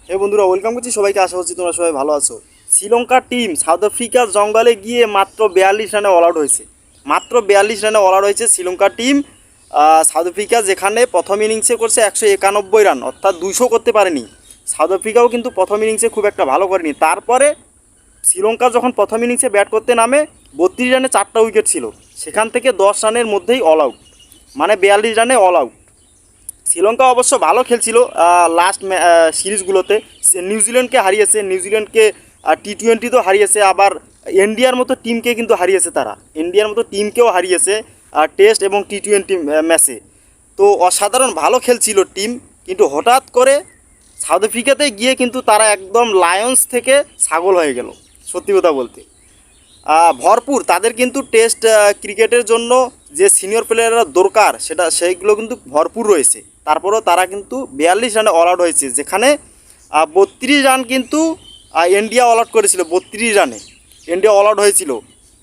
হে বন্ধুরা, ওয়েলকাম করছি সবাইকে। আশা করছি তোমরা সবাই ভালো আছো। শ্রীলঙ্কার টিম সাউথ আফ্রিকার জঙ্গলে গিয়ে মাত্র 42 রানে অল আউট হয়েছে। মাত্র 42 রানে অল আউট হয়েছে শ্রীলঙ্কার টিম। সাউথ আফ্রিকা যেখানে প্রথম ইনিংসে করছে 191 রান, অর্থাৎ 200 করতে পারেনি। সাউথ আফ্রিকাও কিন্তু প্রথম ইনিংসে খুব একটা ভালো করেনি। তারপরে শ্রীলঙ্কা যখন প্রথম ইনিংসে ব্যাট করতে নামে 32 রানে 4টা উইকেট ছিল, সেখান থেকে 10 রানের মধ্যেই অল আউট, মানে 42 রানে অল আউট। শ্রীলঙ্কা অবশ্য ভালো খেলছিল লাস্ট সিরিজগুলোতে। নিউজিল্যান্ডকে হারিয়েছে, নিউজিল্যান্ডকে টি-20তেও হারিয়েছে, আবার ইন্ডিয়ার মতো টিমকে কিন্তু হারিয়েছে। তারা ইন্ডিয়ার মতো টিমকেও হারিয়েছে টেস্ট এবং টি-20 ম্যাচে। তো অসাধারণ ভালো খেলছিল টিম, কিন্তু হঠাৎ করে সাউথ আফ্রিকাতে গিয়ে কিন্তু তারা একদম লায়ন্স থেকে ছাগল হয়ে গেল, সত্যি কথা বলতে। ভরপুর তাদের কিন্তু টেস্ট ক্রিকেটের জন্য যে সিনিয়র প্লেয়াররা দরকার সেইগুলো কিন্তু ভরপুর রয়েছে। তারপরেও তারা কিন্তু 42 রানে অল আউট হয়েছে, যেখানে 32 রান কিন্তু ইন্ডিয়া অল আউট করেছিল। 32 রানে ইন্ডিয়া অল আউট হয়েছিল।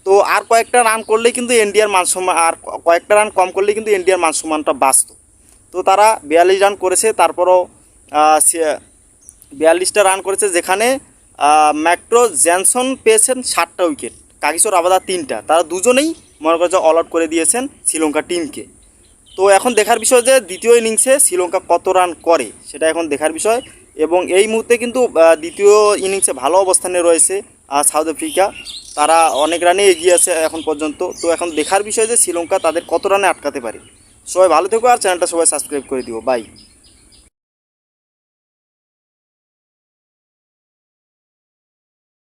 তো আর কয়েকটা রান করলেই কিন্তু ইন্ডিয়ার মান সম্মান, আর কয়েকটা রান কম করলেই কিন্তু ইন্ডিয়ার মান সম্মানটা বাঁচত। তো তারা 42 রান করেছে। তারপরও 42টা রান করেছে, যেখানে ম্যাক্রো জ্যানসন পেয়েছেন 7টা উইকেট, কাগিসো রাবাদা 3টা। তারা দুজনেই মনে করছে অল আউট করে দিয়েছেন শ্রীলঙ্কা টিমকে। তো এখন দেখার বিষয় যে দ্বিতীয় ইনিংসে শ্রীলঙ্কা কত রান করে, সেটা এখন দেখার বিষয়। এবং এই মুহূর্তে কিন্তু দ্বিতীয় ইনিংসে ভালো অবস্থানে রয়েছে সাউথ আফ্রিকা। তারা অনেক রানে এগিয়ে আছে এখন পর্যন্ত। তো এখন দেখার বিষয় যে শ্রীলঙ্কা তাদের কত রানে আটকাতে পারে। সবাই ভালো থেকো, আর চ্যানেলটা সবাই সাবস্ক্রাইব করে দিও। বাই।